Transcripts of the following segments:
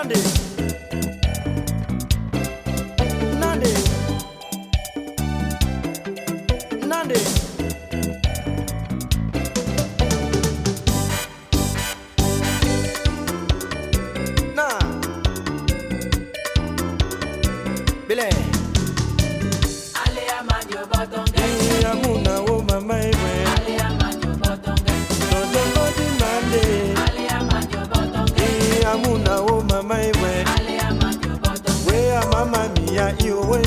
Nande, Nande, Nande. Na, Bile. Ale amanyo botonge. Amuna wo mama ewe. Ale amanyo botonge. Tongo di mande. Ale amanyo botonge. Amuna wo mama ewe. Ale amanyo botonge. We a mama mia iwe.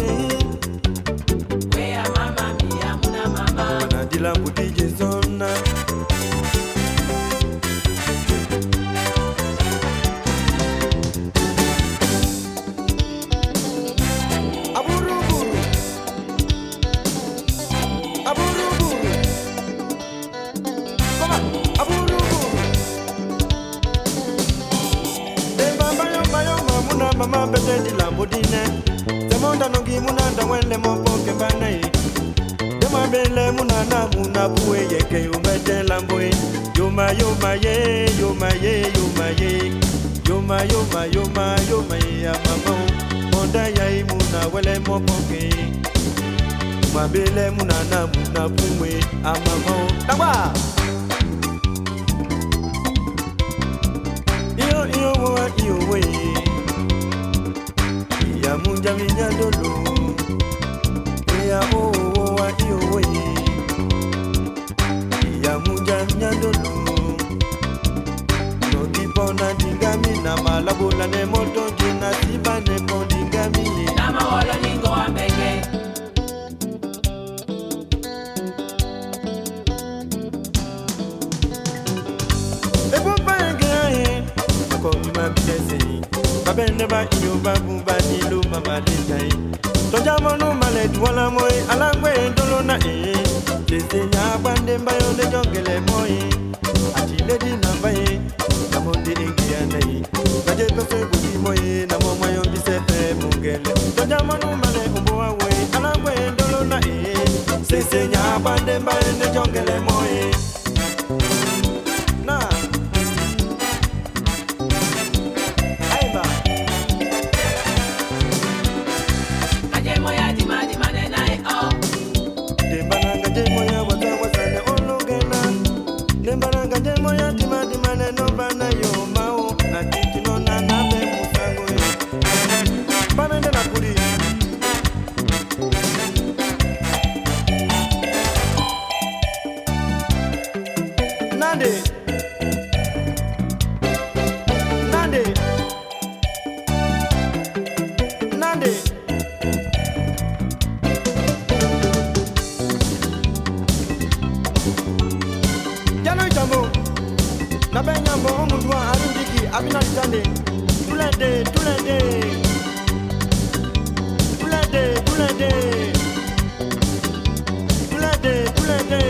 We a mama mia muna mama. Mana dila budi jezona. Aburuburu. Aburuburu. Koma, aburuburu. Bayo muna mama bete di lambudine. Semonda nongi muna ndawele mopoke banai. Dema bele muna na muna buwe yeke umete lamboe. Yoma ye, yoma ye, yoma ye. Yoma ye ya mama. Monda ya imuna wele mopoke. Mabele muna na muna buwe amama. Tangwa. Iyo we. Ya munja minya dolo. Ya wa iyo we. Ya munja minya dolo. No dipona dingami na malabola ne moto jina tiba ne pondingami. Nama wolo ningo ambeke. Babende ba iyo babu ba nilu mama letai. Toja monu male duwala moi alangwe ndolo na Lese nya bande mbayo de jongele moi. Ati lady na baye namonde ingia nai. Kaje to se budi moi na mama yo bisepe mungele. Toja monu male umbo awe alangwe ndolo na Lese nya bande mbayo de jongele moi. Na Nande, Nande, Nande. Jano jambo, na benyambo omudwa arundiki abina tande. Tulende, tulende, tulende, tulende, tulende, tulende.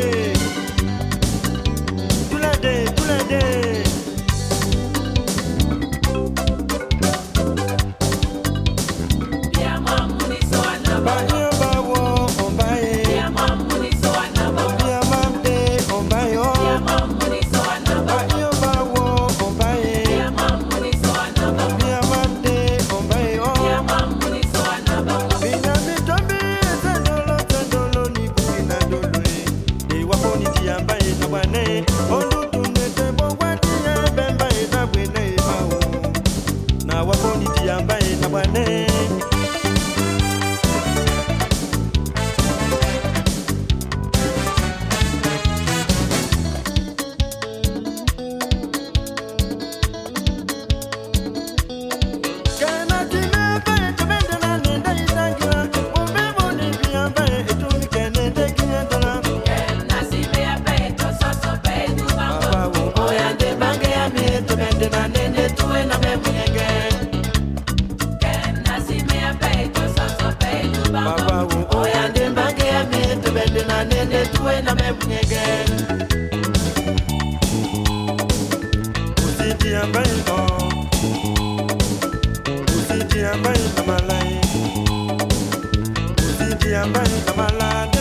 Usiti ambaye kamalai, usiti ambaye kamalai.